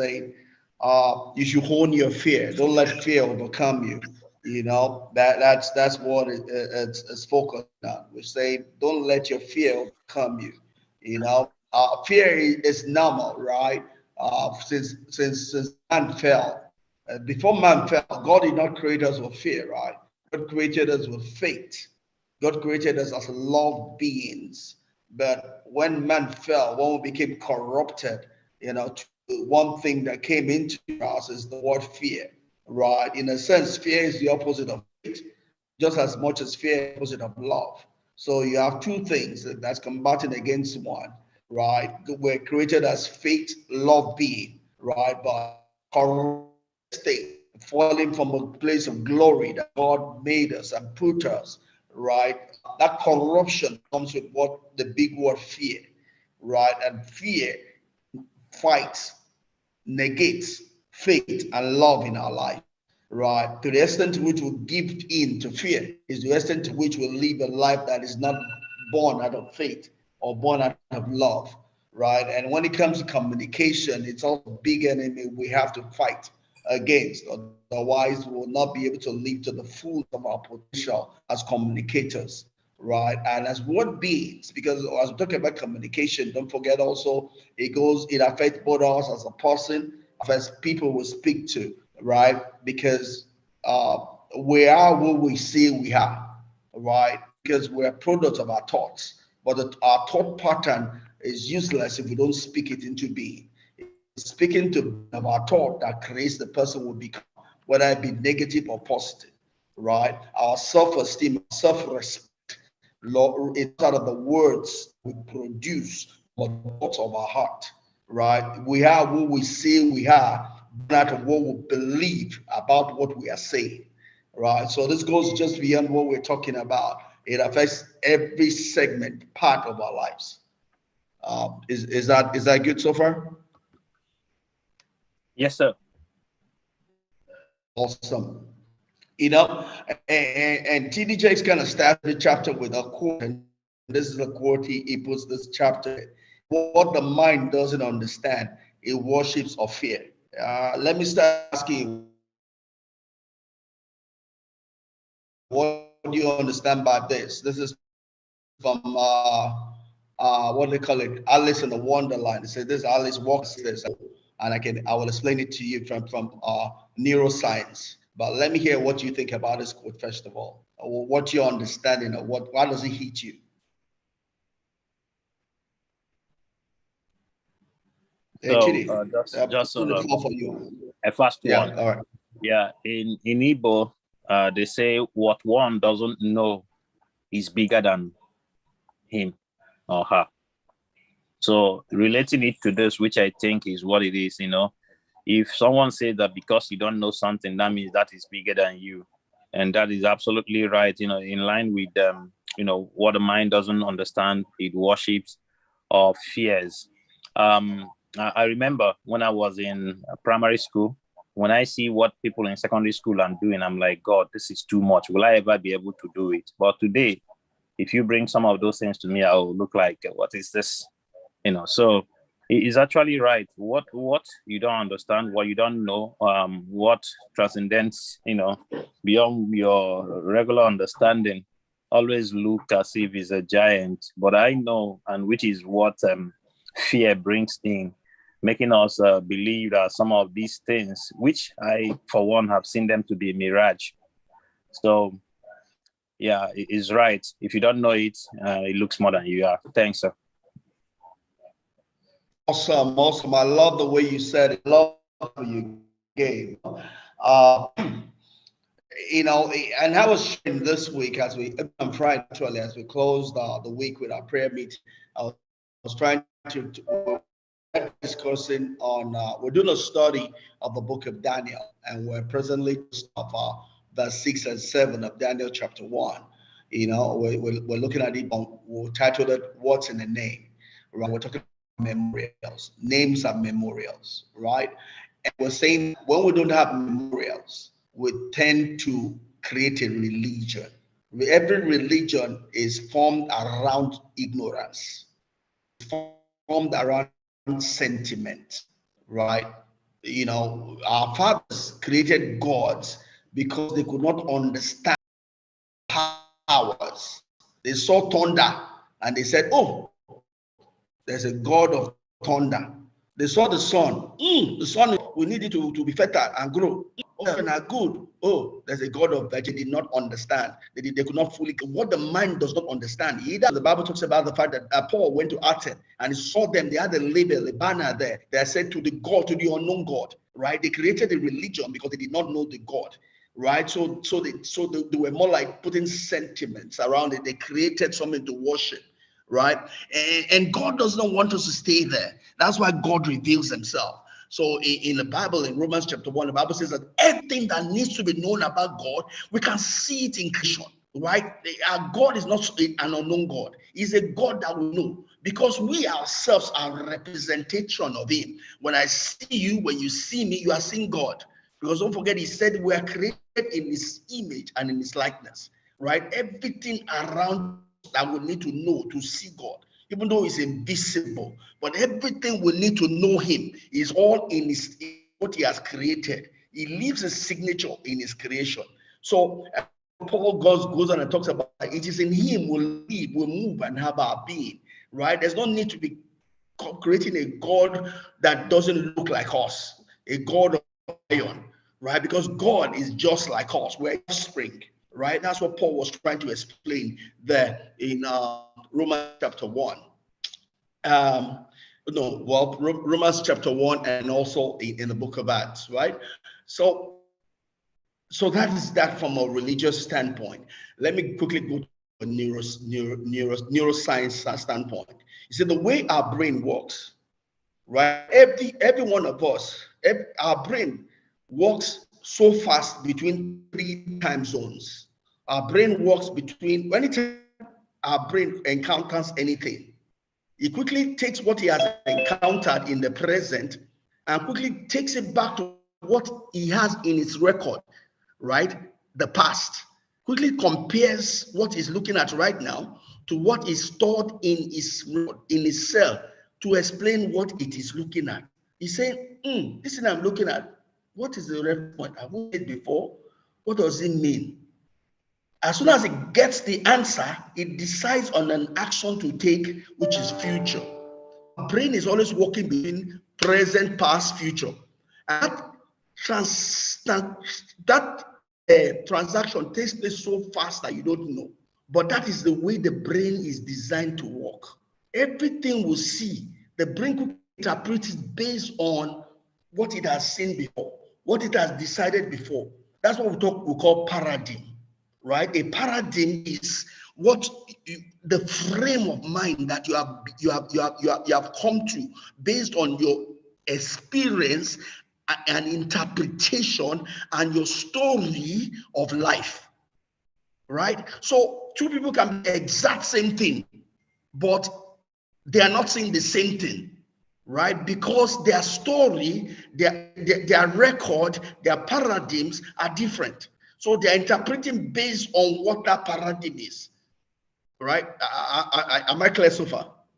say, you should hone your fear. Don't let fear overcome you. You know, that's what it's focused on. We say, don't let your fear overcome you. You know, fear is normal, right? Since man fell, before man fell, God did not create us with fear, right? God created us with faith. God created us as love beings. But when man fell, when we became corrupted, you know, one thing that came into us is the word fear, right? In a sense, fear is the opposite of faith, just as much as fear is the opposite of love. So you have two things that's combating against one, right? We're created as faith, love being, right? But corrupt state, falling from a place of glory that God made us and put us, right? That corruption comes with what the big word fear, right? And fear fights, negates faith and love in our life, right? To the extent to which we give in to fear is the extent to which we live a life that is not born out of faith or born out of love, right? And when it comes to communication, it's also a big enemy we have to fight against. Otherwise, we will not be able to live to the full of our potential as communicators, right? And as word beings, because as we talk about communication, don't forget also it affects both us as a person, affects people we speak to, right? Because uh, we are what we say we are, right? Because we're products of our thoughts. But our thought pattern is useless if we don't speak it into being. It's speaking to of our thought that creates the person we become, whether it be negative or positive, right? Our self-esteem, self-respect, it's out of the words we produce, but the thoughts of our heart, right? We are who we say we are, not what we believe about what we are saying, right? So this goes just beyond what we're talking about. It affects every segment, part of our lives. Is that good so far? Yes, sir. Awesome. You know, and TD Jakes kind of started the chapter with a quote, and this is a quote he puts this chapter with. What the mind doesn't understand, it worships or fear. Let me start asking you, what do you understand by this? This is from what they call it, Alice in the Wonderland. It says this Alice walks this, and I will explain it to you from neuroscience. But let me hear what you think about this quote first of all. What your understanding of why does it hit you? Hey, Chidi, So just putting the floor for you. a fast Yeah, one. all right. Yeah, in Igbo, they say what one doesn't know is bigger than him or her. So relating it to this, which I think is what it is, if someone says that because you don't know something, that means that is bigger than you. And that is absolutely right, in line with, what the mind doesn't understand, it worships or fears. I remember when I was in primary school, when I see what people in secondary school are doing, I'm like, God, this is too much. Will I ever be able to do it? But today, if you bring some of those things to me, I'll look like, what is this? So it's actually right. What you don't understand, what you don't know, what transcendents, beyond your regular understanding, always look as if it's a giant. But I know, and which is what fear brings in, making us believe that some of these things, which I, for one, have seen them to be a mirage. So yeah, it is right. If you don't know it, it looks more than you are. Thanks, sir. Awesome, awesome. I love the way you said it. I love the example you gave. Uh, and I was sharing this week on Friday actually, as we closed the week with our prayer meeting. I was trying we're discussing on, we're doing a study of the book of Daniel, and we're presently of verse 6 and 7 of Daniel chapter 1. We're looking at it we'll title it, What's in a Name? Right? We're talking about memorials. Names are memorials, right? And we're saying that when we don't have memorials, we tend to create a religion. Every religion is formed around ignorance. It's formed around sentiment, right? Our fathers created gods because they could not understand powers. They saw thunder and they said, "Oh, there's a God of thunder." They saw the sun. The sun, we need it to be fertile and grow. Oh, and are good. Oh, there's a God of that they did not understand. They could not fully. What the mind does not understand. Either the Bible talks about the fact that Paul went to Athens and he saw them. They had a label, a banner there. They said to the God, to the unknown God. Right? They created a religion because they did not know the God. Right? They were more like putting sentiments around it. They created something to worship. Right? And God does not want us to stay there. That's why God reveals himself. So in the Bible, in Romans chapter 1, the Bible says that everything that needs to be known about God, we can see it in creation, right? Our God is not an unknown God. He's a God that we know because we ourselves are a representation of him. When I see you, when you see me, you are seeing God. Because don't forget, he said we are created in his image and in his likeness, right? Everything around that we need to know to see God, even though it's invisible, but everything we need to know him is all in what he has created. He leaves a signature in his creation. So Paul goes on and talks about it is in him we live, we move, and have our being. Right? There's no need to be creating a God that doesn't look like us, a God of iron, right? Because God is just like us. We're offspring, right? That's what Paul was trying to explain there in Romans chapter 1. Romans chapter 1 and also in the book of Acts, right? So that is that from a religious standpoint. Let me quickly go to a neuroscience standpoint. You see, the way our brain works, right? Every one of us, our brain works so fast between 3 time zones. Our brain works between anytime our brain encounters anything, it quickly takes what he has encountered in the present and quickly takes it back to what he has in his record, right? The past. Quickly compares what he's looking at right now to what is stored in his cell to explain what it is looking at. He's saying, this thing I'm looking at, what is the reference point? Have we seen it before? What does it mean? As soon as it gets the answer, it decides on an action to take, which is future. Our brain is always working between present, past, future. And that transaction takes place so fast that you don't know. But that is the way the brain is designed to work. Everything we see, the brain could interpret it based on what it has seen before, what it has decided before. That's what we call paradigm, right? A paradigm is the frame of mind that you have come to based on your experience and interpretation and your story of life, right? So two people can be the exact same thing, but they are not saying the same thing, right? Because their story, their record, their paradigms are different. So they're interpreting based on what that paradigm is, right? Am I clear so far?